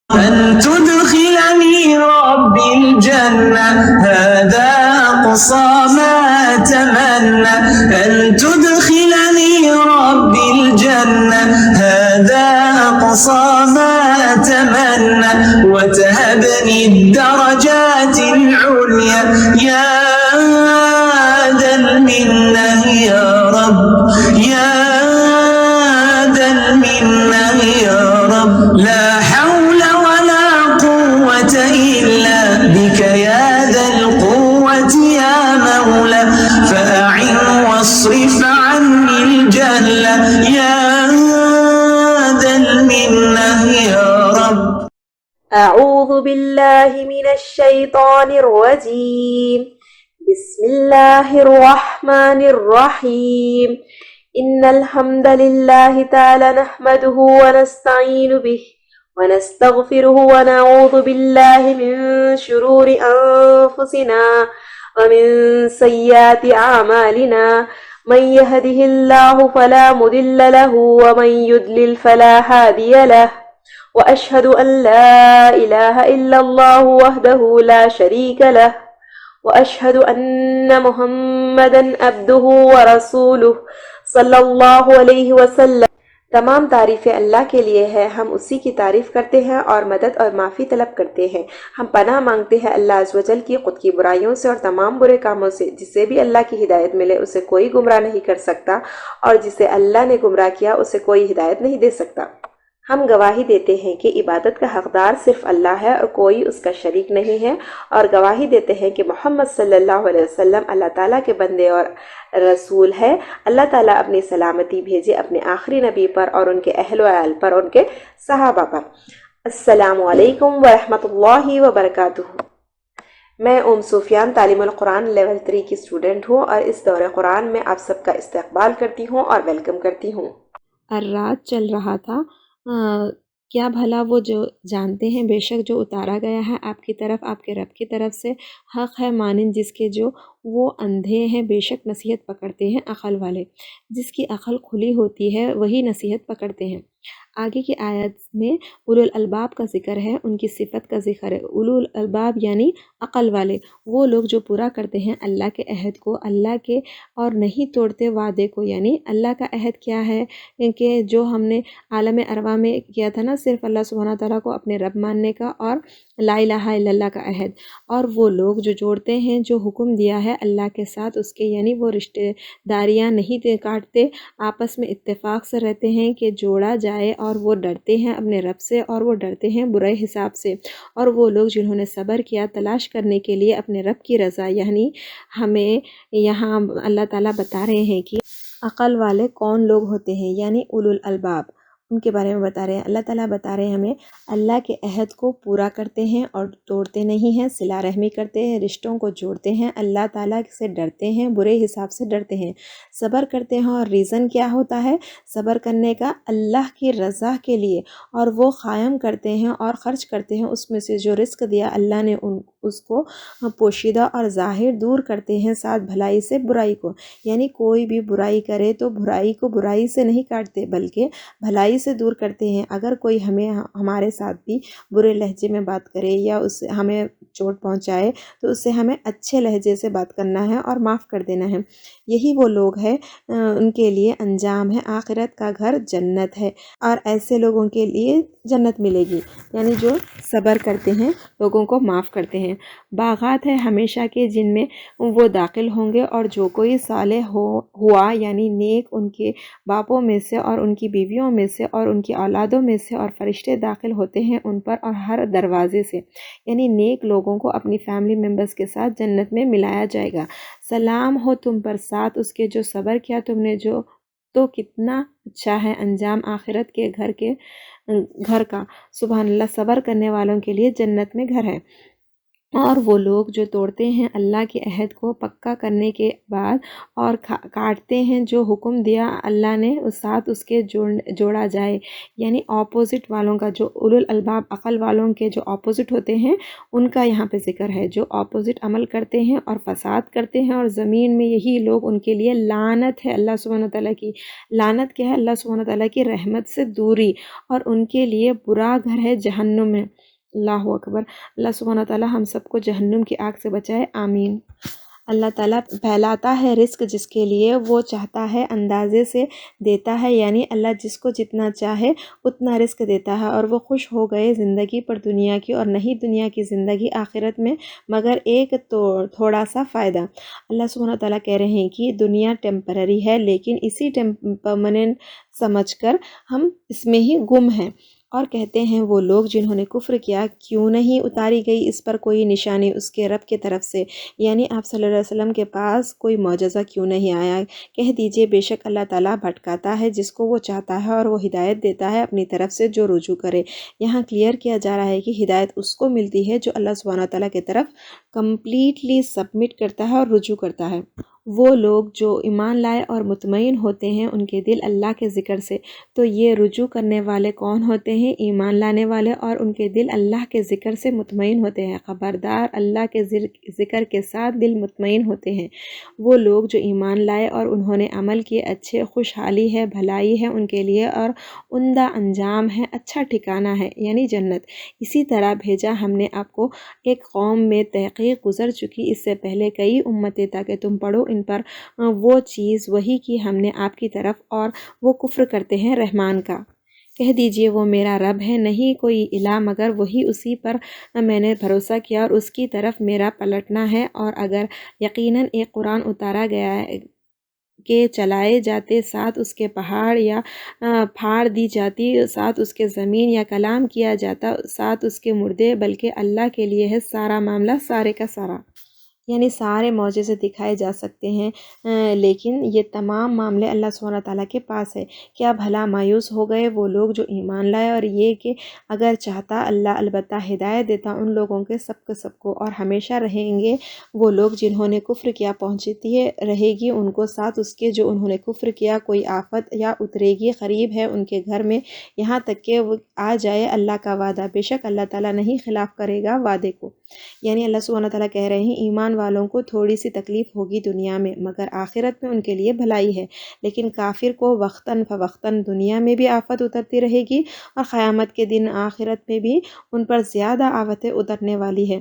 أن تدخلني ربي الجنة هذا أقصى ما أتمنى أن تدخلني ربي الجنة هذا أقصى ما أتمنى وتهبني الدرجات العليا يا ذا المنة يا رب يا ذا المنة يا رب لا حول ولا قوة إلا بك يا ذا القوة يا مولى فأعن واصرف عني الجهل يا ذا المنة يا رب. أعوذ بالله من الشيطان الرجيم. بسم الله الرحمن الرحيم. إن الحمد لله تعالى نحمده ونستعين به ونستغفره ونعوذ بالله من شرور أنفسنا ومن سيئات أعمالنا من يهده الله فلا مضل له ومن يضلل فلا هادي له وأشهد أن لا إله إلا الله وحده لا شريك له وأشهد أن محمدا عبده ورسوله صلی اللہ علیہ وسلم۔ تمام تعریفیں اللہ کے لیے ہے، ہم اسی کی تعریف کرتے ہیں اور مدد اور معافی طلب کرتے ہیں۔ ہم پناہ مانگتے ہیں اللہ عز و جل کی خود کی برائیوں سے اور تمام برے کاموں سے۔ جسے بھی اللہ کی ہدایت ملے اسے کوئی گمراہ نہیں کر سکتا اور جسے اللہ نے گمراہ کیا اسے کوئی ہدایت نہیں دے سکتا۔ ہم گواہی دیتے ہیں کہ عبادت کا حقدار صرف اللہ ہے اور کوئی اس کا شریک نہیں ہے، اور گواہی دیتے ہیں کہ محمد صلی اللہ علیہ وسلم اللہ تعالیٰ کے بندے اور رسول ہے۔ اللہ تعالیٰ اپنی سلامتی بھیجے اپنے آخری نبی پر اور ان کے اہل و عیال پر اور ان کے صحابہ پر۔ السلام علیکم ورحمۃ اللہ وبرکاتہ۔ میں سفیان تعلیم القرآن لیول 3 کی اسٹوڈنٹ ہوں اور اس دور قرآن میں آپ سب کا استقبال کرتی ہوں اور ویلکم کرتی ہوں۔ رات چل رہا تھا، کیا بھلا وہ جو جانتے ہیں بے شک جو اتارا گیا ہے آپ کی طرف آپ کے رب کی طرف سے حق ہے، مانند جس کے جو وہ اندھے ہیں بے شک نصیحت پکڑتے ہیں عقل والے۔ جس کی عقل کھلی ہوتی ہے وہی نصیحت پکڑتے ہیں۔ آگے کی آیت میں اولو الالباب کا ذکر ہے، ان کی صفت کا ذکر ہے۔ اولو الالباب یعنی عقل والے، وہ لوگ جو پورا کرتے ہیں اللہ کے عہد کو، اللہ کے اور نہیں توڑتے وعدے کو۔ یعنی اللہ کا عہد کیا ہے کہ جو ہم نے عالم ارواح میں کیا تھا نا، صرف اللہ سبحانہ تعالیٰ کو اپنے رب ماننے کا اور لا الہ الا اللہ کا عہد۔ اور وہ لوگ جو جوڑتے ہیں جو حکم دیا ہے اللہ کے ساتھ اس کے، یعنی وہ رشتہ داریاں نہیں کاٹتے، آپس میں اتفاق سے رہتے ہیں کہ جوڑا جائے، اور وہ ڈرتے ہیں اپنے رب سے اور وہ ڈرتے ہیں برے حساب سے۔ اور وہ لوگ جنہوں نے صبر کیا تلاش کرنے کے لیے اپنے رب کی رضا، یعنی ہمیں یہاں اللہ تعالیٰ بتا رہے ہیں کہ عقل والے کون لوگ ہوتے ہیں، یعنی اولو الالباب، ان کے بارے میں بتا رہے ہیں۔ اللہ تعالیٰ بتا رہے ہیں ہمیں اللہ کے عہد کو پورا کرتے ہیں اور توڑتے نہیں ہیں، صلہ رحمی کرتے ہیں، رشتوں کو جوڑتے ہیں، اللہ تعالیٰ سے ڈرتے ہیں، برے حساب سے ڈرتے ہیں، صبر کرتے ہیں۔ اور ریزن کیا ہوتا ہے صبر کرنے کا؟ اللہ کی رضا کے لیے، اور وہ قائم کرتے ہیں اور خرچ کرتے ہیں اس میں سے جو رزق دیا اللہ نے اس کو پوشیدہ اور ظاہر دور کرتے ہیں ساتھ بھلائی سے برائی کو۔ یعنی کوئی بھی برائی کرے تو برائی کو برائی سے نہیں کاٹتے بلکہ بھلائی سے دور کرتے ہیں۔ اگر کوئی ہمارے ساتھ بھی برے لہجے میں بات کرے یا اس ہمیں چوٹ پہنچائے تو اس سے ہمیں اچھے لہجے سے بات کرنا ہے اور معاف کر دینا ہے۔ یہی وہ لوگ ہیں ان کے لیے انجام ہے آخرت کا گھر جنت ہے، اور ایسے لوگوں کے لیے جنت ملے گی، یعنی جو صبر کرتے ہیں، لوگوں کو معاف کرتے ہیں۔ باغات ہے ہمیشہ کے جن میں وہ داخل ہوں گے، اور جو کوئی صالح ہوا یعنی نیک ان کے باپوں میں سے اور ان کی بیویوں میں سے اور ان کی اولادوں میں سے، اور فرشتے داخل ہوتے ہیں ان پر اور ہر دروازے سے، یعنی نیک لوگوں کو اپنی فیملی ممبرز کے ساتھ جنت میں ملایا جائے گا۔ سلام ہو تم پر ساتھ اس کے جو صبر کیا تم نے، جو تو کتنا اچھا ہے انجام آخرت کے گھر کا۔ سبحان اللہ، صبر کرنے والوں کے لیے جنت میں گھر ہے۔ اور وہ لوگ جو توڑتے ہیں اللہ کے عہد کو پکا کرنے کے بعد اور کاٹتے ہیں جو حکم دیا اللہ نے اس ساتھ اس کے جوڑا جائے، یعنی اپوزٹ والوں کا، جو اولو الالباب عقل والوں کے جو اپوزٹ ہوتے ہیں ان کا یہاں پہ ذکر ہے، جو اپوزٹ عمل کرتے ہیں اور فساد کرتے ہیں اور زمین میں یہی لوگ، ان کے لیے لعنت ہے اللہ سبحانہ وتعالیٰ کی۔ لعنت کیا ہے؟ اللہ سبحانہ وتعالیٰ کی رحمت سے دوری، اور ان کے لیے برا گھر ہے جہنم میں۔ اللہ اکبر۔ اللہ سبحانہ تعالیٰ ہم سب کو جہنم کی آگ سے بچائے، آمین۔ اللہ تعالیٰ پھیلاتا ہے رزق جس کے لیے وہ چاہتا ہے، اندازے سے دیتا ہے، یعنی اللہ جس کو جتنا چاہے اتنا رزق دیتا ہے، اور وہ خوش ہو گئے زندگی پر دنیا کی، اور نہیں دنیا کی زندگی آخرت میں مگر ایک تھوڑا سا فائدہ۔ اللہ سبحانہ تعالیٰ کہہ رہے ہیں کہ دنیا ٹیمپرری ہے، لیکن اسی پرماننٹ سمجھ کر ہم اس میں ہی گم ہیں۔ اور کہتے ہیں وہ لوگ جنہوں نے کفر کیا، کیوں نہیں اتاری گئی اس پر کوئی نشانی اس کے رب کی طرف سے، یعنی آپ صلی اللہ علیہ وسلم کے پاس کوئی معجزہ کیوں نہیں آیا؟ کہہ دیجئے بے شک اللہ تعالیٰ بھٹکاتا ہے جس کو وہ چاہتا ہے، اور وہ ہدایت دیتا ہے اپنی طرف سے جو رجوع کرے۔ یہاں کلیئر کیا جا رہا ہے کہ ہدایت اس کو ملتی ہے جو اللہ سبحانہ تعالیٰ کی طرف کمپلیٹلی سبمٹ کرتا ہے اور رجوع کرتا ہے۔ وہ لوگ جو ایمان لائے اور مطمئن ہوتے ہیں ان کے دل اللہ کے ذکر سے، تو یہ رجوع کرنے والے کون ہوتے ہیں؟ ایمان لانے والے، اور ان کے دل اللہ کے ذکر سے مطمئن ہوتے ہیں۔ خبردار، اللہ کے ذکر کے ساتھ دل مطمئن ہوتے ہیں وہ لوگ جو ایمان لائے اور انہوں نے عمل کیے اچھے، خوشحالی ہے، بھلائی ہے ان کے لیے، اور عمدہ انجام ہے، اچھا ٹھکانہ ہے، یعنی جنت۔ اسی طرح بھیجا ہم نے آپ کو ایک قوم میں تحقیق گزر چکی اس سے پہلے کئی امتیں، تاکہ تم پڑھو ان پر وہ چیز وحی کی ہم نے آپ کی طرف، اور وہ کفر کرتے ہیں رحمان کا۔ کہہ دیجئے وہ میرا رب ہے، نہیں کوئی الہ مگر وہی، اسی پر میں نے بھروسہ کیا اور اس کی طرف میرا پلٹنا ہے۔ اور اگر یقیناً ایک قرآن اتارا گیا ہے کہ چلائے جاتے ساتھ اس کے پہاڑ، یا پھاڑ دی جاتی ساتھ اس کے زمین، یا کلام کیا جاتا ساتھ اس کے مردے، بلکہ اللہ کے لیے ہے سارا معاملہ، سارے کا سارا، یعنی سارے معجزے دکھائے جا سکتے ہیں، لیکن یہ تمام معاملے اللہ سبحانہ تعالیٰ کے پاس ہے۔ کیا بھلا مایوس ہو گئے وہ لوگ جو ایمان لائے، اور یہ کہ اگر چاہتا اللہ البتہ ہدایت دیتا ان لوگوں کے سب کو، اور ہمیشہ رہیں گے وہ لوگ جنہوں نے کفر کیا، پہنچتی رہے گی ان کو ساتھ اس کے جو انہوں نے کفر کیا کوئی آفت، یا اترے گی، قریب ہے ان کے گھر میں، یہاں تک کہ وہ آ جائے اللہ کا وعدہ، بے شک اللہ تعالیٰ نہیں خلاف کرے گا وعدے کو۔ یعنی اللہ سبحانہ تعالیٰ کہہ رہے ہیں ایمان والوں کو تھوڑی سی تکلیف ہوگی دنیا میں، مگر آخرت میں ان کے لیے بھلائی ہے، لیکن کافر کو وقتاً فوقتاً دنیا میں بھی آفت اترتی رہے گی، اور قیامت کے دن آخرت میں بھی ان پر زیادہ آفتیں اترنے والی ہے۔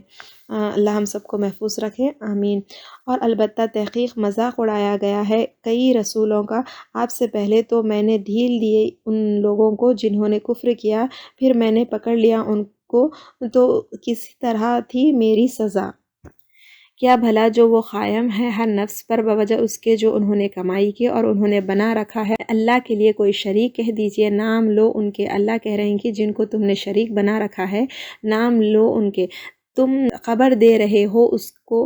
اللہ ہم سب کو محفوظ رکھے، آمین۔ اور البتہ تحقیق مذاق اڑایا گیا ہے کئی رسولوں کا آپ سے پہلے، تو میں نے ڈھیل دیے ان لوگوں کو جنہوں نے کفر کیا، پھر میں نے پکڑ لیا ان کو، تو کسی طرح تھی میری سزا۔ کیا بھلا جو وہ قائم ہے ہر نفس پر بوجہ اس کے جو انہوں نے کمائی کی، اور انہوں نے بنا رکھا ہے اللہ کے لیے کوئی شریک، کہہ دیجئے نام لو ان کے۔ اللہ کہہ رہے ہیں کہ جن کو تم نے شریک بنا رکھا ہے نام لو ان کے، تم خبر دے رہے ہو اس کو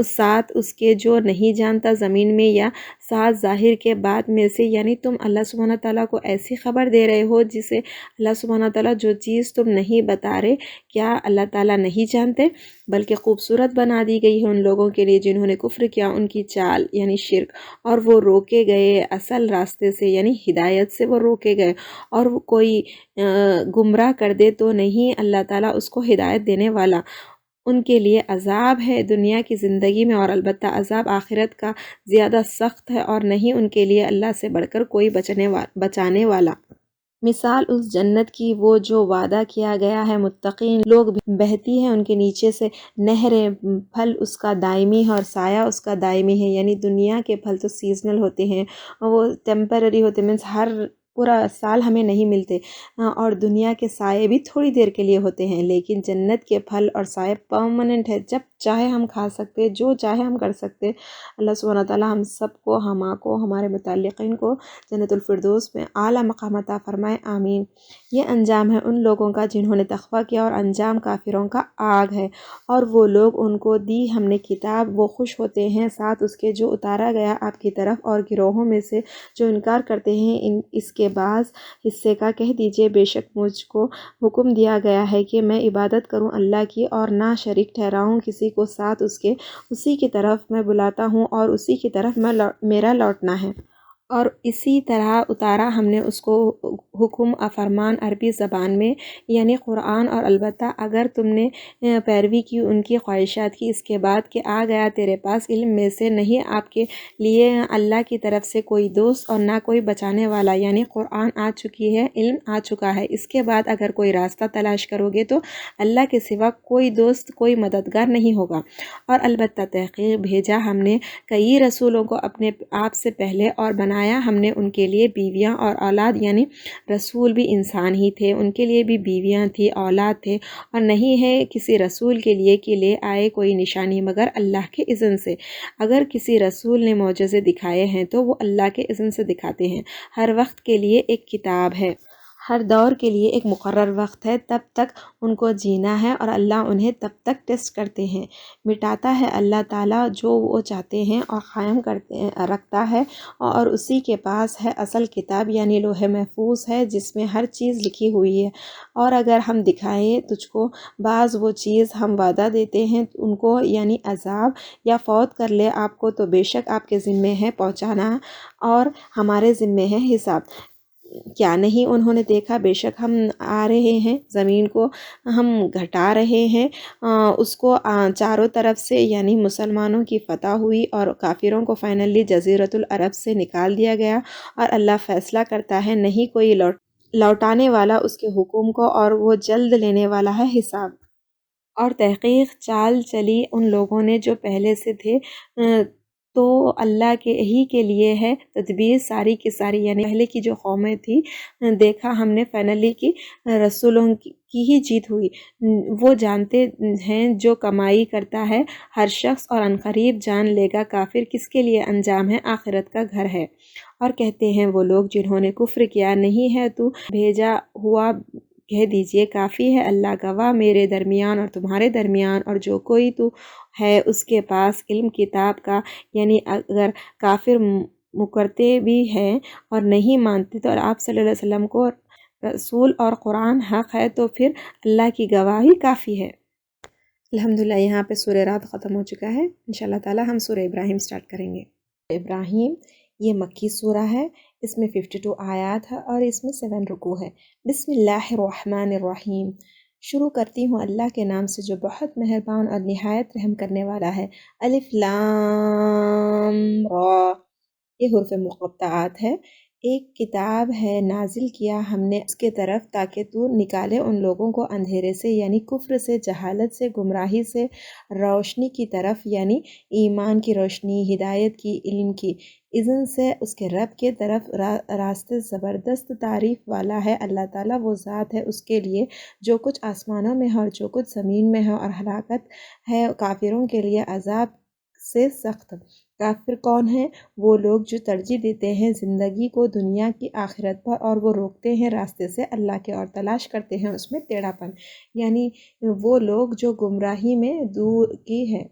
ساتھ اس کے جو نہیں جانتا زمین میں، یا ساتھ ظاہر کے بعد میں سے، یعنی تم اللہ سبحانہ تعالیٰ کو ایسی خبر دے رہے ہو جسے اللہ سبحانہ تعالیٰ جو چیز تم نہیں بتا رہے، کیا اللہ تعالیٰ نہیں جانتے؟ بلکہ خوبصورت بنا دی گئی ہے ان لوگوں کے لیے جنہوں نے کفر کیا ان کی چال، یعنی شرک، اور وہ روکے گئے اصل راستے سے، یعنی ہدایت سے وہ روکے گئے، اور وہ کوئی گمراہ کر دے تو نہیں اللہ تعالیٰ اس کو ہدایت دینے والا۔ ان کے لیے عذاب ہے دنیا کی زندگی میں، اور البتہ عذاب آخرت کا زیادہ سخت ہے، اور نہیں ان کے لیے اللہ سے بڑھ کر کوئی بچانے والا۔ مثال اس جنت کی وہ جو وعدہ کیا گیا ہے متقین لوگ، بہتی ہیں ان کے نیچے سے نہریں، پھل اس کا دائمی ہے اور سایہ اس کا دائمی ہے، یعنی دنیا کے پھل تو سیزنل ہوتے ہیں، وہ ٹیمپرری ہوتے، مینس ہر پورا سال ہمیں نہیں ملتے، اور دنیا کے سائے بھی تھوڑی دیر کے لیے ہوتے ہیں، لیکن جنت کے پھل اور سائے پرماننٹ ہے، جب چاہے ہم کھا سکتے، جو چاہے ہم کر سکتے۔ اللہ سبحانہ تعالیٰ ہم سب کو، کو، ہمارے متعلقین کو جنت الفردوس میں اعلیٰ مقام عطا فرمائے، آمین۔ یہ انجام ہے ان لوگوں کا جنہوں نے تقویٰ کیا، اور انجام کافروں کا آگ ہے۔ اور وہ لوگ ان کو دی ہم نے کتاب، وہ خوش ہوتے ہیں ساتھ اس کے جو اتارا گیا آپ کی طرف، اور گروہوں میں سے جو انکار کرتے ہیں اس کے بعض حصے کا، کہہ دیجئے بے شک مجھ کو حکم دیا گیا ہے کہ میں عبادت کروں اللہ کی، اور نہ شریک ٹھہراؤں کسی کو ساتھ اس کے، اسی کی طرف میں بلاتا ہوں اور اسی کی طرف میرا لوٹنا ہے۔ اور اسی طرح اتارا ہم نے اس کو حکم فرمان عربی زبان میں، یعنی قرآن، اور البتہ اگر تم نے پیروی کی ان کی خواہشات کی اس کے بعد کہ آ گیا تیرے پاس علم میں سے، نہیں آپ کے لیے اللہ کی طرف سے کوئی دوست اور نہ کوئی بچانے والا، یعنی قرآن آ چکی ہے، علم آ چکا ہے، اس کے بعد اگر کوئی راستہ تلاش کرو گے تو اللہ کے سوا کوئی دوست، کوئی مددگار نہیں ہوگا۔ اور البتہ تحقیق بھیجا ہم نے کئی رسولوں کو اپنے آپ سے پہلے، اور بنایا ہم نے ان کے لیے بیویاں اور اولاد، یعنی رسول بھی انسان ہی تھے، ان کے لیے بھی بیویاں تھی، اولاد تھے، اور نہیں ہے کسی رسول کے لیے کہ لے آئے کوئی نشانی مگر اللہ کے اذن سے۔ اگر کسی رسول نے معجزے دکھائے ہیں تو وہ اللہ کے اذن سے دکھاتے ہیں۔ ہر وقت کے لیے ایک کتاب ہے، ہر دور کے لیے ایک مقرر وقت ہے، تب تک ان کو جینا ہے، اور اللہ انہیں تب تک ٹیسٹ کرتے ہیں۔ مٹاتا ہے اللہ تعالیٰ جو وہ چاہتے ہیں، اور قائم رکھتا ہے، اور اسی کے پاس ہے اصل کتاب، یعنی لوح محفوظ ہے جس میں ہر چیز لکھی ہوئی ہے۔ اور اگر ہم دکھائیں تجھ کو بعض وہ چیز ہم وعدہ دیتے ہیں ان کو، یعنی عذاب، یا فوت کر لے آپ کو، تو بے شک آپ کے ذمے ہے پہنچانا، اور ہمارے ذمے ہے حساب۔ کیا نہیں انہوں نے دیکھا، بے شک ہم آ رہے ہیں، زمین کو ہم گھٹا رہے ہیں، اس کو چاروں طرف سے، یعنی مسلمانوں کی فتح ہوئی اور کافروں کو فائنلی جزیرۃ العرب سے نکال دیا گیا، اور اللہ فیصلہ کرتا ہے، نہیں کوئی لوٹانے والا اس کے حکم کو، اور وہ جلد لینے والا ہے حساب۔ اور تحقیق چال چلی ان لوگوں نے جو پہلے سے تھے، تو اللہ کے ہی کے لیے ہے تدبیر ساری کی ساری، یعنی پہلے کی جو قومیں تھی، دیکھا ہم نے فائنلی کی رسولوں کی ہی جیت ہوئی۔ وہ جانتے ہیں جو کمائی کرتا ہے ہر شخص، اور عنقریب جان لے گا کافر کس کے لیے انجام ہے، آخرت کا گھر ہے۔ اور کہتے ہیں وہ لوگ جنہوں نے کفر کیا، نہیں ہے تو بھیجا ہوا، کہہ دیجئے کافی ہے اللہ گواہ میرے درمیان اور تمہارے درمیان، اور جو کوئی تو ہے اس کے پاس علم کتاب کا، یعنی اگر کافر مکرتے بھی ہیں اور نہیں مانتے تو آپ صلی اللہ علیہ وسلم کو رسول اور قرآن حق ہے، تو پھر اللہ کی گواہی کافی ہے۔ الحمدللہ یہاں پہ سورہ رعد ختم ہو چکا ہے، انشاءاللہ تعالی ہم سورہ ابراہیم سٹارٹ کریں گے۔ ابراہیم یہ مکی سورہ ہے، اس میں 52 آیات ہے، اور اس میں 7 رکوع ہے۔ بسم اللہ الرحمن الرحیم، شروع کرتی ہوں اللہ کے نام سے جو بہت مہربان اور نہایت رحم کرنے والا ہے۔ الف لام را، یہ حروف مقطعات ہے۔ ایک کتاب ہے نازل کیا ہم نے اس کے طرف تاکہ تو نکالے ان لوگوں کو اندھیرے سے، یعنی کفر سے، جہالت سے، گمراہی سے، روشنی کی طرف، یعنی ایمان کی روشنی، ہدایت کی، علم کی، اذن سے اس کے رب کے طرف راستے۔ زبردست تعریف والا ہے اللہ تعالیٰ، وہ ذات ہے اس کے لیے جو کچھ آسمانوں میں ہے اور جو کچھ زمین میں ہے، اور ہلاکت ہے کافروں کے لیے عذاب سے سخت۔ کافر کون ہیں؟ وہ لوگ جو ترجیح دیتے ہیں زندگی کو دنیا کی آخرت پر، اور وہ روکتے ہیں راستے سے اللہ کے، اور تلاش کرتے ہیں اس میں ٹیڑھا پن، یعنی وہ لوگ جو گمراہی میں دور کی ہے۔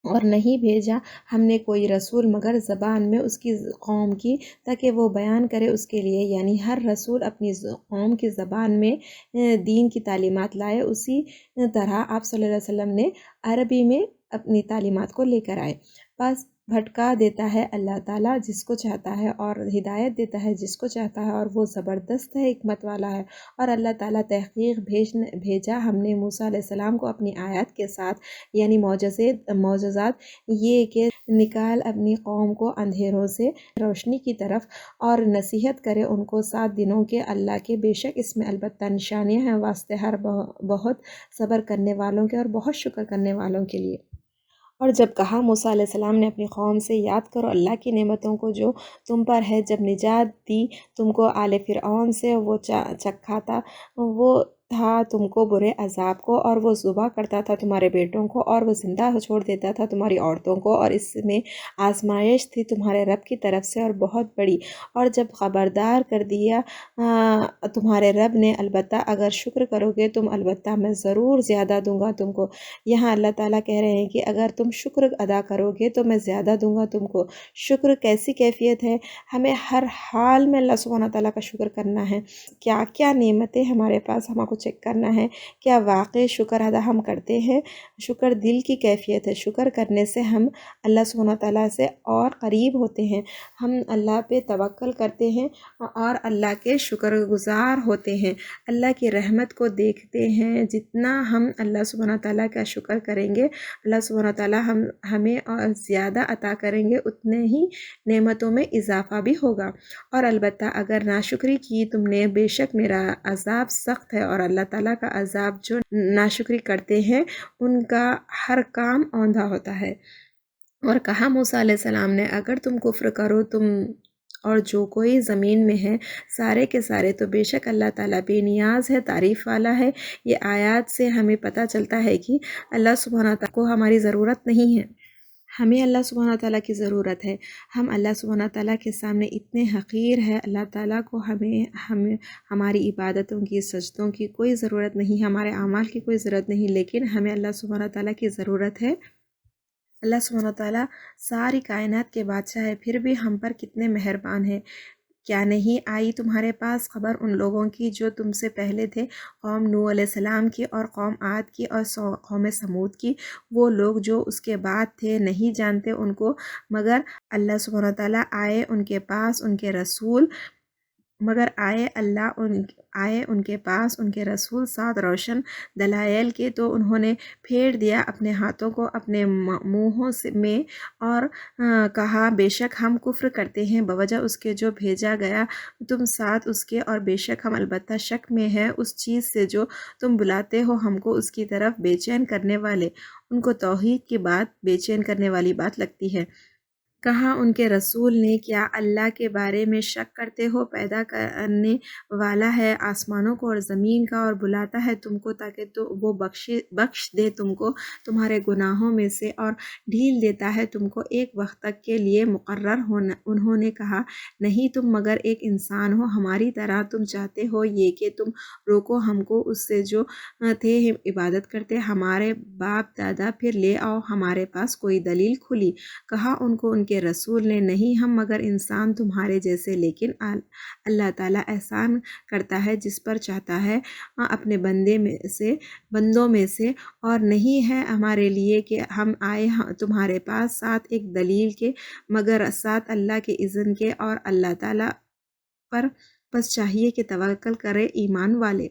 اور نہیں بھیجا ہم نے کوئی رسول مگر زبان میں اس کی قوم کی، تاکہ وہ بیان کرے اس کے لیے، یعنی ہر رسول اپنی قوم کی زبان میں دین کی تعلیمات لائے، اسی طرح آپ صلی اللہ علیہ وسلم نے عربی میں اپنی تعلیمات کو لے کر آئے۔ بس بھٹکا دیتا ہے اللہ تعالیٰ جس کو چاہتا ہے، اور ہدایت دیتا ہے جس کو چاہتا ہے، اور وہ زبردست ہے، حکمت والا ہے۔ اور اللہ تعالیٰ تحقیق بھیجا ہم نے موسیٰ علیہ السلام کو اپنی آیات کے ساتھ، یعنی معجزات، یہ کہ نکال اپنی قوم کو اندھیروں سے روشنی کی طرف، اور نصیحت کرے ان کو 7 دنوں کے اللہ کے، بے شک اس میں البتہ نشانیاں ہیں واسطے ہر بہت صبر کرنے والوں کے، اور بہت شکر کرنے والوں کے لیے۔ اور جب کہا موسیٰ علیہ السلام نے اپنی قوم سے، یاد کرو اللہ کی نعمتوں کو جو تم پر ہے، جب نجات دی تم کو آل فرعون سے، وہ چکھا تھا، وہ تھا تم کو برے عذاب کو، اور وہ ذبح کرتا تھا تمہارے بیٹوں کو، اور وہ زندہ چھوڑ دیتا تھا تمہاری عورتوں کو، اور اس میں آزمائش تھی تمہارے رب کی طرف سے اور بہت بڑی۔ اور جب خبردار کر دیا تمہارے رب نے، البتہ اگر شکر کرو گے تم، البتہ میں ضرور زیادہ دوں گا تم کو۔ یہاں اللہ تعالیٰ کہہ رہے ہیں کہ اگر تم شکر ادا کرو گے تو میں زیادہ دوں گا تم کو۔ شکر کیسی کیفیت ہے؟ ہمیں ہر حال میں اللہ سبحانہ تعالیٰ کا شکر کرنا ہے۔ کیا کیا نعمتیں ہمارے پاس، ہم کو چیک کرنا ہے، کیا واقعی شکر ادا ہم کرتے ہیں؟ شکر دل کی کیفیت ہے۔ شکر کرنے سے ہم اللہ سبحانہ تعالیٰ سے اور قریب ہوتے ہیں، ہم اللہ پہ توکل کرتے ہیں اور اللہ کے شکر گزار ہوتے ہیں، اللہ کی رحمت کو دیکھتے ہیں۔ جتنا ہم اللہ سبحانہ تعالیٰ کا شکر کریں گے، اللہ سبحانہ تعالیٰ ہمیں اور زیادہ عطا کریں گے، اتنے ہی نعمتوں میں اضافہ بھی ہوگا۔ اور البتہ اگر ناشکری کی تم نے، بے شک میرا عذاب سخت ہے، اور اللہ تعالیٰ کا عذاب جو ناشکری کرتے ہیں ان کا ہر کام اوندھا ہوتا ہے۔ اور کہا موسیٰ علیہ السلام نے، اگر تم کفر کرو تم اور جو کوئی زمین میں ہے سارے کے سارے، تو بے شک اللہ تعالیٰ بے نیاز ہے، تعریف والا ہے۔ یہ آیات سے ہمیں پتہ چلتا ہے کہ اللہ سبحانہ تعالیٰ کو ہماری ضرورت نہیں ہے، ہمیں اللہ سبحانہ تعالیٰ کی ضرورت ہے۔ ہم اللہ سبحانہ تعالیٰ کے سامنے اتنے حقیر ہیں، اللہ تعالیٰ کو ہمیں ہماری عبادتوں کی، سجدوں کی کوئی ضرورت نہیں، ہمارے اعمال کی کوئی ضرورت نہیں، لیکن ہمیں اللہ سبحانہ تعالیٰ کی ضرورت ہے۔ اللہ سبحانہ تعالیٰ ساری کائنات کے بادشاہ ہے، پھر بھی ہم پر کتنے مہربان ہے۔ کیا نہیں آئی تمہارے پاس خبر ان لوگوں کی جو تم سے پہلے تھے، قوم نوح علیہ السلام کی، اور قوم عاد کی، اور قوم سمود کی؟ وہ لوگ جو اس کے بعد تھے نہیں جانتے ان کو، مگر اللہ سبحانہ تعالیٰ آئے ان کے پاس ان کے رسول، آئے ان کے پاس ان کے رسول ساتھ روشن دلائل کے، تو انہوں نے پھیر دیا اپنے ہاتھوں کو اپنے منہوں میں، اور کہا بے شک ہم کفر کرتے ہیں بوجہ اس کے جو بھیجا گیا تم ساتھ اس کے، اور بے شک ہم البتہ شک میں ہیں اس چیز سے جو تم بلاتے ہو ہم کو اس کی طرف بے چین کرنے والے۔ ان کو توحید کی بات بے چین کرنے والی بات لگتی ہے۔ کہا ان کے رسول نے، کیا اللہ کے بارے میں شک کرتے ہو؟ پیدا کرنے والا ہے آسمانوں کو اور زمین کا، اور بلاتا ہے تم کو تاکہ تو وہ بخش دے تم کو تمہارے گناہوں میں سے، اور ڈھیل دیتا ہے تم کو ایک وقت تک کے لیے مقرر ہونا۔ انہوں نے کہا، نہیں تم مگر ایک انسان ہو ہماری طرح، تم چاہتے ہو یہ کہ تم روکو ہم کو اس سے جو تھے عبادت کرتے ہمارے باپ دادا، پھر لے آؤ ہمارے پاس کوئی دلیل کھلی۔ کہا ان کو ان کے رسول نے، نہیں ہم مگر انسان تمہارے جیسے، لیکن اللہ تعالیٰ احسان کرتا ہے جس پر چاہتا ہے اپنے بندوں میں سے، اور نہیں ہے ہمارے لیے کہ ہم آئے تمہارے پاس ساتھ ایک دلیل کے، مگر ساتھ اللہ کے اذن کے، اور اللہ تعالیٰ پر بس چاہیے کہ توکل کرے ایمان والے۔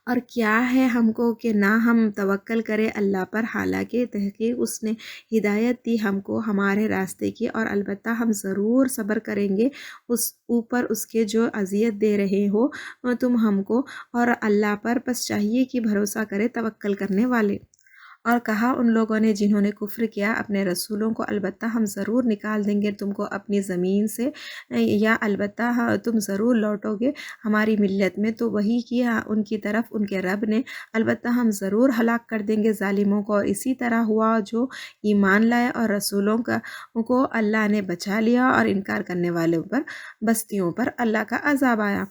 اور کیا ہے ہم کو کہ نہ ہم توکل کریں اللہ پر، حالانکہ تحقیق اس نے ہدایت دی ہم کو ہمارے راستے کی، اور البتہ ہم ضرور صبر کریں گے اس اوپر اس کے جو اذیت دے رہے ہو تم ہم کو، اور اللہ پر بس چاہیے کہ بھروسہ کرے توکل کرنے والے۔ اور کہا ان لوگوں نے جنہوں نے کفر کیا اپنے رسولوں کو، البتہ ہم ضرور نکال دیں گے تم کو اپنی زمین سے، یا البتہ تم ضرور لوٹو گے ہماری ملت میں۔ تو وہی کیا ان کی طرف ان کے رب نے، البتہ ہم ضرور ہلاک کر دیں گے ظالموں کو۔ اور اسی طرح ہوا جو ایمان لائے اور رسولوں کو اللہ نے بچا لیا، اور انکار کرنے والوں پر، بستیوں پر اللہ کا عذاب آیا۔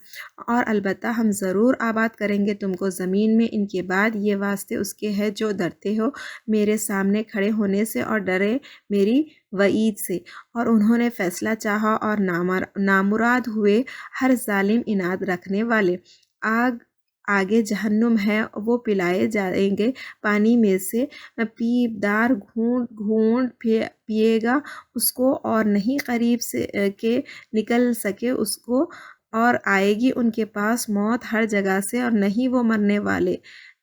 اور البتہ ہم ضرور آباد کریں گے تم کو زمین میں ان کے بعد، یہ واسطے اس کے ہے جو ڈرتے ہو میرے سامنے کھڑے ہونے سے، اور ڈرے میری وعید سے۔ اور انہوں نے فیصلہ چاہا اور نامراد ہوئے ہر ظالم اناد رکھنے والے۔ آگے جہنم ہے، وہ پلائے جائیں گے پانی میں سے، پیپ دار گھونٹ گھونٹ پیے گا اس کو، اور نہیں قریب سے کہ نکل سکے اس کو، اور آئے گی ان کے پاس موت ہر جگہ سے، اور نہیں وہ مرنے والے۔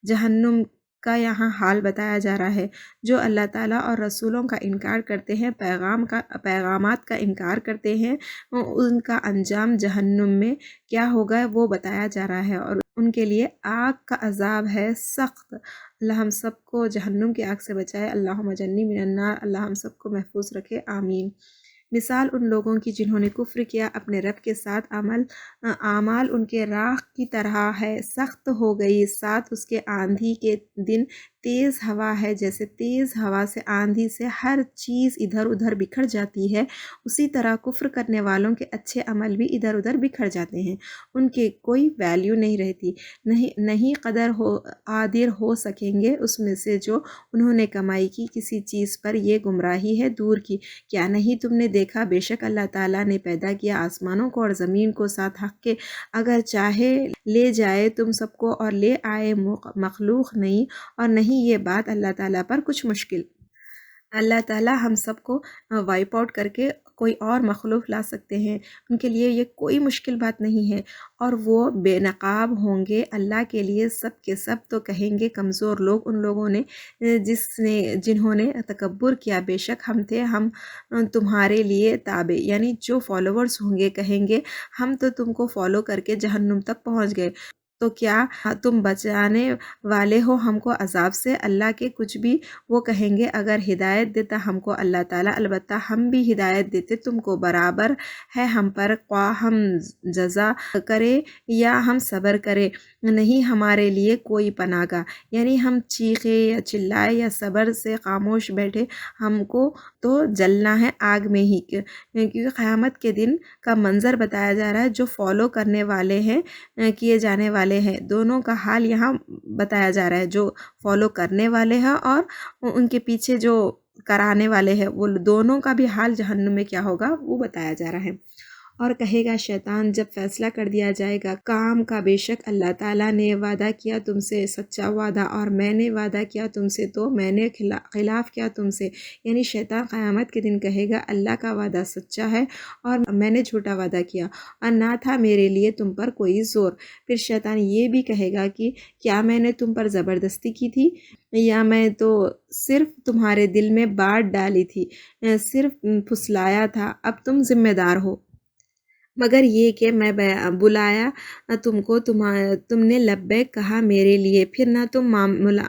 جہنم کا یہاں حال بتایا جا رہا ہے۔ جو اللہ تعالیٰ اور رسولوں کا انکار کرتے ہیں، پیغامات کا انکار کرتے ہیں، ان کا انجام جہنم میں کیا ہوگا وہ بتایا جا رہا ہے، اور ان کے لیے آگ کا عذاب ہے سخت۔ اللہ ہم سب کو جہنم کی آگ سے بچائے، اللہم اجرنی من النار، اللہ ہم سب کو محفوظ رکھے، آمین۔ مثال ان لوگوں کی جنہوں نے کفر کیا اپنے رب کے ساتھ اعمال ان کے راہ کی طرح ہے، سخت ہو گئی، ساتھ اس کے آندھی کے دن تیز ہوا ہے، جیسے تیز ہوا سے آندھی سے ہر چیز ادھر ادھر بکھر جاتی ہے، اسی طرح کفر کرنے والوں کے اچھے عمل بھی ادھر ادھر بکھر جاتے ہیں، ان کے کوئی ویلیو نہیں رہتی، نہیں قادر ہو سکیں گے اس میں سے جو انہوں نے کمائی کی کسی چیز پر، یہ گمراہی ہے دور کی۔ کیا نہیں تم نے دیکھا بے شک اللہ تعالیٰ نے پیدا کیا آسمانوں کو اور زمین کو ساتھ حق کے، اگر چاہے لے جائے تم سب کو اور لے آئے، مخلوق نہیں اور نہیں یہ بات اللہ تعالیٰ پر کچھ مشکل۔ اللہ تعالیٰ ہم سب کو وائپ آؤٹ کر کے کوئی اور مخلوق لا سکتے ہیں، ان کے لیے یہ کوئی مشکل بات نہیں ہے، اور وہ بے نقاب ہوں گے اللہ کے لیے سب کے سب، تو کہیں گے کمزور لوگ ان لوگوں نے جنہوں نے تکبر کیا، بے شک ہم تھے، ہم تمہارے لیے تابع، یعنی جو فالوورز ہوں گے کہیں گے ہم تو تم کو فالو کر کے جہنم تک پہنچ گئے، تو کیا تم بچانے والے ہو ہم کو عذاب سے؟ اللہ کے کچھ بھی وہ کہیں گے اگر ہدایت دیتا ہم کو اللہ تعالیٰ، البتہ ہم بھی ہدایت دیتے تم کو، برابر ہے ہم پر، خواہ ہم جزا کرے یا ہم صبر کرے، نہیں ہمارے لیے کوئی پناہ گاہ، یعنی ہم چیخے یا چلائے یا صبر سے خاموش بیٹھے ہم کو تو جلنا ہے آگ میں ہی، کیونکہ قیامت کے دن کا منظر بتایا جا رہا ہے، جو فالو کرنے والے ہیں کیے جانے والے ہیں، دونوں کا حال یہاں بتایا جا رہا ہے، جو فالو کرنے والے ہیں اور ان کے پیچھے جو کرانے والے ہیں، وہ دونوں کا بھی حال جہنم میں کیا ہوگا وہ بتایا جا رہا ہے۔ اور کہے گا شیطان جب فیصلہ کر دیا جائے گا کام کا، بے شک اللہ تعالیٰ نے وعدہ کیا تم سے سچا وعدہ، اور میں نے وعدہ کیا تم سے تو میں نے خلاف کیا تم سے، یعنی شیطان قیامت کے دن کہے گا اللہ کا وعدہ سچا ہے اور میں نے جھوٹا وعدہ کیا، اور نہ تھا میرے لیے تم پر کوئی زور۔ پھر شیطان یہ بھی کہے گا کہ کیا میں نے تم پر زبردستی کی تھی، یا میں تو صرف تمہارے دل میں بات ڈالی تھی، صرف پھسلایا تھا، اب تم ذمہ دار ہو، مگر یہ کہ میں بلایا تم کو، تم نے لبیک کہا میرے لیے، پھر نہ تم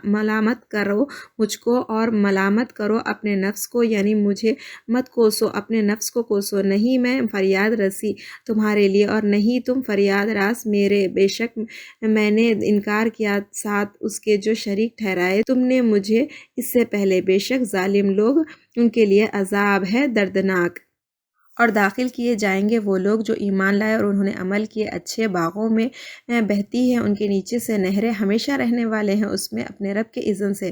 ملامت کرو مجھ کو اور ملامت کرو اپنے نفس کو، یعنی مجھے مت کوسو، اپنے نفس کو کوسو، نہیں میں فریاد رسی تمہارے لیے اور نہیں تم فریاد راس میرے، بے شک میں نے انکار کیا ساتھ اس کے جو شریک ٹھہرائے تم نے مجھے اس سے پہلے، بے شک ظالم لوگ ان کے لیے عذاب ہے دردناک۔ اور داخل کیے جائیں گے وہ لوگ جو ایمان لائے اور انہوں نے عمل کیے اچھے، باغوں میں بہتی ہیں ان کے نیچے سے نہریں، ہمیشہ رہنے والے ہیں اس میں اپنے رب کے اذن سے،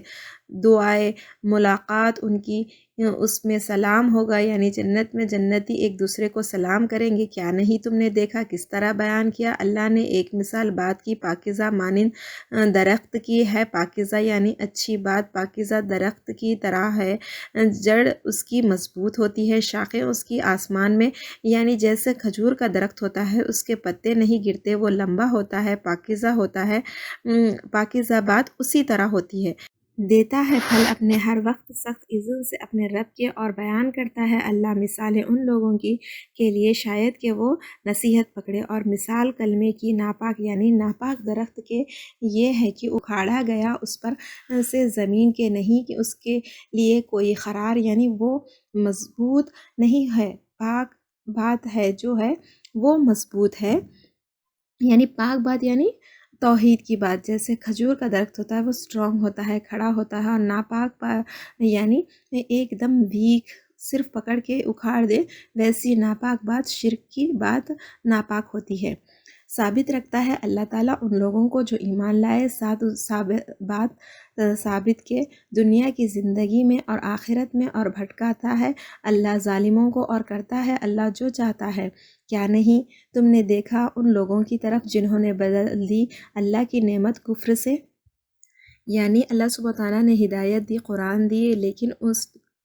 دعائے ملاقات ان کی اس میں سلام ہوگا، یعنی جنت میں جنتی ایک دوسرے کو سلام کریں گے۔ کیا نہیں تم نے دیکھا کس طرح بیان کیا اللہ نے ایک مثال بات کی، پاکیزہ مانند درخت کی ہے، پاکیزہ یعنی اچھی بات، پاکیزہ درخت کی طرح ہے، جڑ اس کی مضبوط ہوتی ہے، شاخیں اس کی آسمان میں، یعنی جیسے کھجور کا درخت ہوتا ہے اس کے پتے نہیں گرتے، وہ لمبا ہوتا ہے، پاکیزہ ہوتا ہے، پاکیزہ بات اسی طرح ہوتی ہے، دیتا ہے پھل اپنے ہر وقت سخت اذن سے اپنے رب کے، اور بیان کرتا ہے اللہ مثالیں ان لوگوں کی کے لیے شاید کہ وہ نصیحت پکڑے، اور مثال کلمے کی ناپاک یعنی ناپاک درخت کے یہ ہے کہ اکھاڑا گیا اس پر سے زمین کے، نہیں کہ اس کے لیے کوئی قرار، یعنی وہ مضبوط نہیں ہے، پاک بات ہے جو ہے وہ مضبوط ہے، یعنی پاک بات یعنی توحید کی بات، جیسے کھجور کا درخت ہوتا ہے وہ سٹرونگ ہوتا ہے، کھڑا ہوتا ہے، اور ناپاک یعنی ایک دم ویک، صرف پکڑ کے اکھاڑ دے، ویسی ناپاک بات، شرک کی بات ناپاک ہوتی ہے۔ ثابت رکھتا ہے اللہ تعالیٰ ان لوگوں کو جو ایمان لائے، ساتھ بات ثابت کے دنیا کی زندگی میں اور آخرت میں، اور بھٹکاتا ہے اللہ ظالموں کو اور کرتا ہے اللہ جو چاہتا ہے۔ کیا نہیں تم نے دیکھا ان لوگوں کی طرف جنہوں نے بدل دی اللہ کی نعمت کفر سے، یعنی اللہ سبحانہ تعالیٰ نے ہدایت دی، قرآن دی، لیکن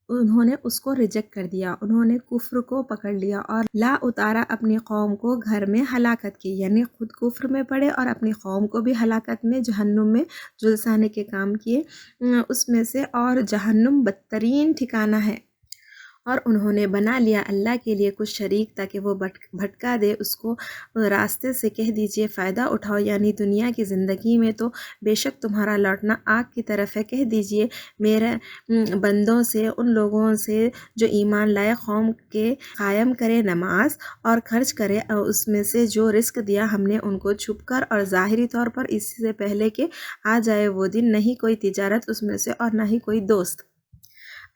انہوں نے اس کو ریجیکٹ کر دیا، انہوں نے کفر کو پکڑ لیا اور لا اتارا اپنی قوم کو گھر میں ہلاکت کی، یعنی خود کفر میں پڑے اور اپنی قوم کو بھی ہلاکت میں جہنم میں جلسانے کے کام کیے، اس میں سے، اور جہنم بدترین ٹھکانہ ہے۔ اور انہوں نے بنا لیا اللہ کے لیے کچھ شریک تاکہ وہ بھٹکا دے اس کو راستے سے۔ کہہ دیجئے فائدہ اٹھاؤ، یعنی دنیا کی زندگی میں تو بے شک تمہارا لوٹنا آگ کی طرف ہے۔ کہہ دیجئے میرے بندوں سے، ان لوگوں سے جو ایمان لائے قوم کے، قائم کرے نماز اور خرچ کرے اس میں سے جو رزق دیا ہم نے ان کو، چھپ کر اور ظاہری طور پر، اس سے پہلے کہ آ جائے وہ دن۔ نہیں کوئی تجارت اس میں سے اور نہ ہی کوئی دوست۔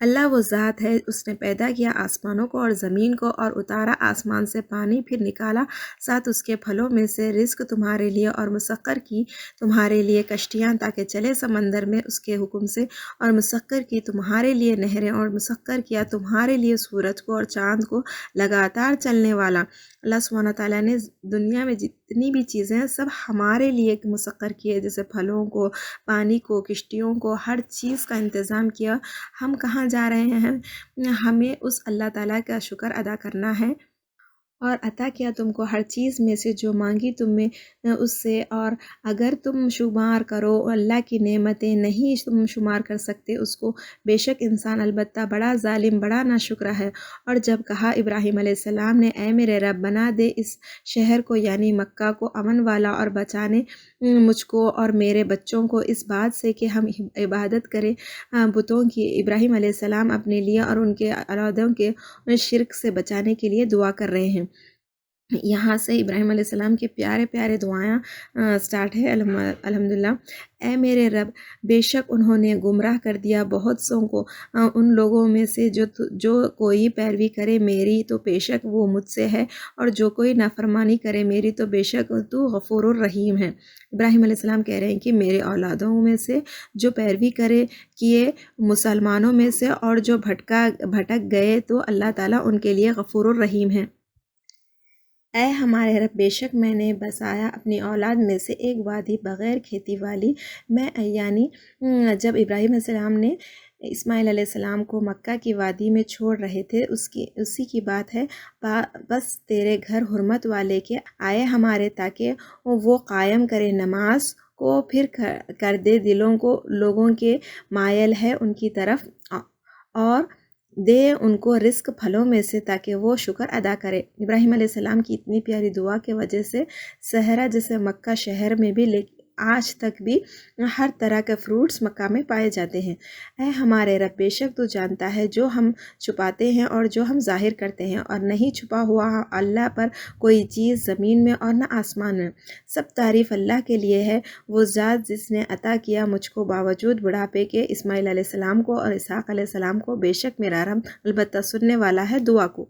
اللہ وہ ذات ہے، اس نے پیدا کیا آسمانوں کو اور زمین کو، اور اتارا آسمان سے پانی، پھر نکالا ساتھ اس کے پھلوں میں سے رزق تمہارے لیے، اور مسخر کی تمہارے لیے کشتیاں تاکہ چلے سمندر میں اس کے حکم سے، اور مسخر کی تمہارے لیے نہریں، اور مسخر کیا تمہارے لیے سورج کو اور چاند کو لگاتار چلنے والا۔ اللہ سبحانہ تعالیٰ نے دنیا میں جتنی بھی چیزیں ہیں سب ہمارے لیے مسخر کیے، جیسے پھلوں کو، پانی کو، کشتیوں کو، ہر چیز کا انتظام کیا۔ ہم کہاں جا رہے ہیں؟ ہمیں اس اللہ تعالیٰ کا شکر ادا کرنا ہے، اور عطا کیا تم کو ہر چیز میں سے جو مانگی تم میں اس سے، اور اگر تم شمار کرو اللہ کی نعمتیں نہیں تم شمار کر سکتے اس کو، بے شک انسان البتہ بڑا ظالم، بڑا ناشکر ہے۔ اور جب کہا ابراہیم علیہ السلام نے، اے میرے رب بنا دے اس شہر کو یعنی مکہ کو امن والا، اور بچانے مجھ کو اور میرے بچوں کو اس بات سے کہ ہم عبادت کریں بتوں کی۔ ابراہیم علیہ السلام اپنے لیے اور ان کے اولادوں کے شرک سے بچانے کے لیے دعا کر رہے ہیں۔ یہاں سے ابراہیم علیہ السلام کے پیارے پیارے دعائیں سٹارٹ ہے۔ الحمدللہ۔ اے میرے رب، بے شک انہوں نے گمراہ کر دیا بہت سوں کو، ان لوگوں میں سے جو کوئی پیروی کرے میری تو بے شک وہ مجھ سے ہے، اور جو کوئی نافرمانی کرے میری تو بے شک تو غفور الرحیم ہے۔ ابراہیم علیہ السلام کہہ رہے ہیں کہ میرے اولادوں میں سے جو پیروی کیے مسلمانوں میں سے، اور جو بھٹک گئے تو اللہ تعالیٰ ان کے لیے غفور الرحیم ہے۔ اے ہمارے رب، بے شک میں نے بسایا اپنی اولاد میں سے ایک وادی بغیر کھیتی والی میں، یعنی جب ابراہیم علیہ السلام نے اسماعیل علیہ السلام کو مکہ کی وادی میں چھوڑ رہے تھے، اسی کی بات ہے۔ بس تیرے گھر حرمت والے کے آئے ہمارے، تاکہ وہ قائم کرے نماز کو، پھر کر دے دلوں کو لوگوں کے مائل ہے ان کی طرف، اور دے ان کو رزق پھلوں میں سے تاکہ وہ شکر ادا کرے۔ ابراہیم علیہ السلام کی اتنی پیاری دعا کی وجہ سے صحرا جیسے مکہ شہر میں بھی آج تک بھی ہر طرح کے فروٹس مکہ میں پائے جاتے ہیں۔ اے ہمارے رب، بے شک تو جانتا ہے جو ہم چھپاتے ہیں اور جو ہم ظاہر کرتے ہیں، اور نہیں چھپا ہوا اللہ پر کوئی چیز زمین میں اور نہ آسمان میں۔ سب تعریف اللہ کے لیے ہے، وہ ذات جس نے عطا کیا مجھ کو باوجود بڑھاپے کے اسماعیل علیہ السلام کو اور اسحاق علیہ السلام کو۔ بے شک میرا رب البتہ سننے والا ہے دعا کو۔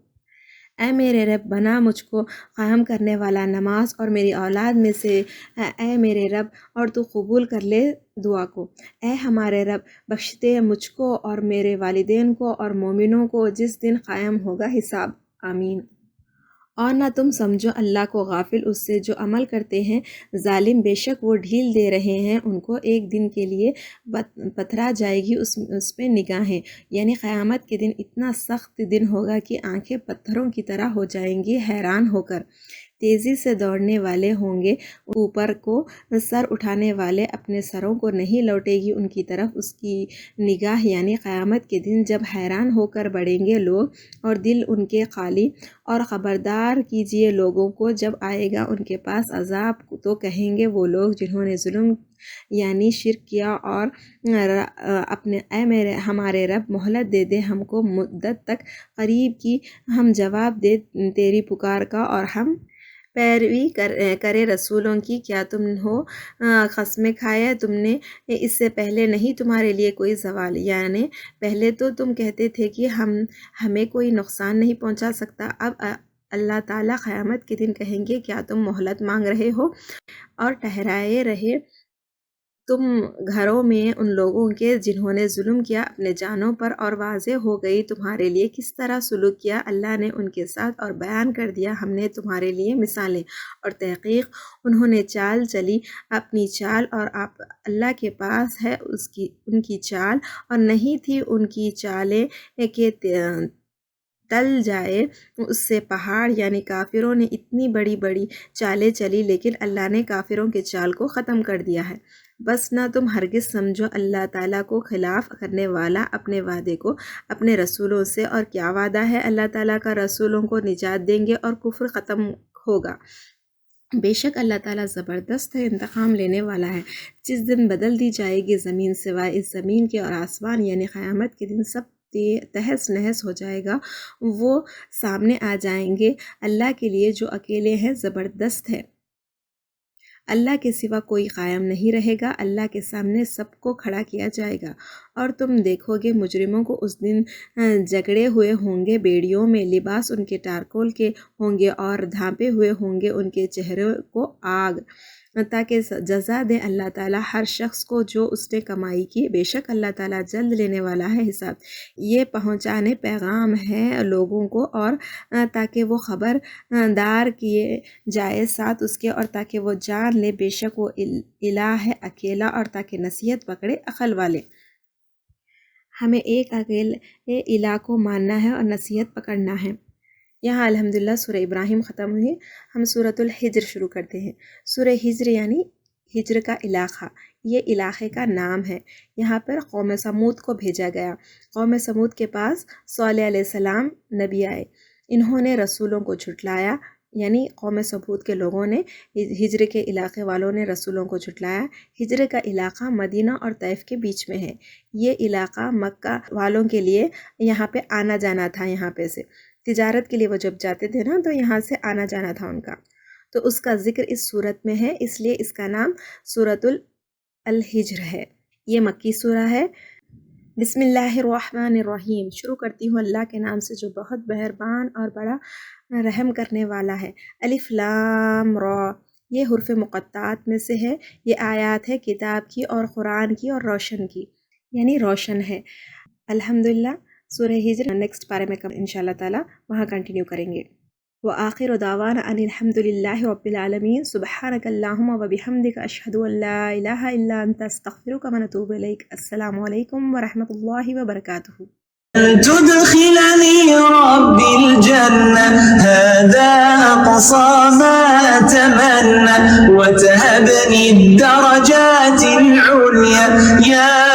اے میرے رب، بنا مجھ کو قائم کرنے والا نماز اور میری اولاد میں سے، اے میرے رب، اور تو قبول کر لے دعا کو۔ اے ہمارے رب، بخش دے مجھ کو اور میرے والدین کو اور مومنوں کو جس دن قائم ہوگا حساب۔ آمین۔ اور نہ تم سمجھو اللہ کو غافل اس سے جو عمل کرتے ہیں ظالم، بے شک وہ ڈھیل دے رہے ہیں ان کو، ایک دن کے لیے پتھرا جائے گی اس پہ نگاہیں، یعنی قیامت کے دن اتنا سخت دن ہوگا کہ آنکھیں پتھروں کی طرح ہو جائیں گی حیران ہو کر۔ تیزی سے دوڑنے والے ہوں گے اوپر کو، سر اٹھانے والے اپنے سروں کو نہیں لوٹے گی ان کی طرف اس کی نگاہ، یعنی قیامت کے دن جب حیران ہو کر بڑھیں گے لوگ اور دل ان کے خالی۔ اور خبردار کیجئے لوگوں کو جب آئے گا ان کے پاس عذاب تو کہیں گے وہ لوگ جنہوں نے ظلم یعنی شرک کیا، اور اپنے اے ہمارے رب مہلت دے دے ہم کو مدت تک قریب کی، ہم جواب دے تیری پکار کا اور ہم پیروی کرے رسولوں کی۔ کیا تم ہو قسمیں کھائے تم نے اس سے پہلے نہیں تمہارے لیے کوئی زوال، یعنی پہلے تو تم کہتے تھے کہ ہمیں کوئی نقصان نہیں پہنچا سکتا، اب اللہ تعالیٰ قیامت کے دن کہیں گے کیا تم مہلت مانگ رہے ہو اور ٹھہرائے رہے تم گھروں میں ان لوگوں کے جنہوں نے ظلم کیا اپنے جانوں پر، اور واضح ہو گئی تمہارے لیے کس طرح سلوک کیا اللہ نے ان کے ساتھ، اور بیان کر دیا ہم نے تمہارے لیے مثالیں، اور تحقیق انہوں نے چال چلی اپنی چال، اور اللہ کے پاس ہے ان کی چال، اور نہیں تھی ان کی چالیں کہ ٹل جائے اس سے پہاڑ، یعنی کافروں نے اتنی بڑی بڑی چالیں چلی لیکن اللہ نے کافروں کے چال کو ختم کر دیا ہے۔ بس نہ تم ہرگز سمجھو اللہ تعالیٰ کو خلاف کرنے والا اپنے وعدے کو اپنے رسولوں سے، اور کیا وعدہ ہے اللہ تعالیٰ کا، رسولوں کو نجات دیں گے اور کفر ختم ہوگا۔ بے شک اللہ تعالیٰ زبردست ہے، انتقام لینے والا ہے۔ جس دن بدل دی جائے گی زمین سوائے اس زمین کے اور آسمان، یعنی قیامت کے دن سب تہس نہس ہو جائے گا، وہ سامنے آ جائیں گے اللہ کے لیے جو اکیلے ہیں، زبردست ہے۔ اللہ کے سوا کوئی قائم نہیں رہے گا، اللہ کے سامنے سب کو کھڑا کیا جائے گا، اور تم دیکھو گے مجرموں کو اس دن جکڑے ہوئے ہوں گے بیڑیوں میں، لباس ان کے ٹارکول کے ہوں گے اور ڈھانپے ہوئے ہوں گے ان کے چہروں کو آگ، تاکہ جزا دے اللہ تعالیٰ ہر شخص کو جو اس نے کمائی کی، بے شک اللہ تعالیٰ جلد لینے والا ہے حساب۔ یہ پہنچانے پیغام ہے لوگوں کو، اور تاکہ وہ خبردار کیے جائے ساتھ اس کے، اور تاکہ وہ جان لے بے شک وہ الہ ہے اکیلا، اور تاکہ نصیحت پکڑے عقل والے۔ ہمیں ایک اکیلے الہ کو ماننا ہے اور نصیحت پکڑنا ہے۔ یہاں الحمدللہ سورہ ابراہیم ختم ہوئی، ہم سورۃ الحجر شروع کرتے ہیں۔ سورہ ہجر یعنی ہجر کا علاقہ، یہ علاقے کا نام ہے۔ یہاں پر قوم سمود کو بھیجا گیا۔ قوم سمود کے پاس صالح علیہ السلام نبی آئے، انہوں نے رسولوں کو جھٹلایا، یعنی قوم سمود کے لوگوں نے، ہجر کے علاقے والوں نے رسولوں کو جھٹلایا۔ ہجر کا علاقہ مدینہ اور طائف کے بیچ میں ہے۔ یہ علاقہ مکہ والوں کے لیے یہاں پہ آنا جانا تھا، یہاں پہ سے تجارت کے لیے وہ جب جاتے تھے نا، تو یہاں سے آنا جانا تھا ان کا، تو اس کا ذکر اس صورت میں ہے، اس لیے اس کا نام سورۃ الحجر ہے۔ یہ مکی سورہ ہے۔ بسم اللہ الرحمن الرحیم، شروع کرتی ہوں اللہ کے نام سے جو بہت مہربان اور بڑا رحم کرنے والا ہے۔ الف لام را، یہ حروف مقطعات میں سے ہے۔ یہ آیات ہے کتاب کی اور قرآن کی اور روشن کی، یعنی روشن ہے۔ الحمدللہ سورہ ہجر نیکسٹ پارے میں انشاءاللہ تعالی وہاں کنٹینیو کریں گے۔ وآخر دعوانا ان الحمدللہ رب العالمین، سبحانک اللہم وبحمدک، اشہد ان لا الہ الا انت، استغفرک ونتوب الیک۔ السلام علیکم ورحمۃ اللہ وبرکاتہ۔ تدخلني ربي الجنة هذا أقصى ما أتمنى، وتهبني الدرجات العليا يا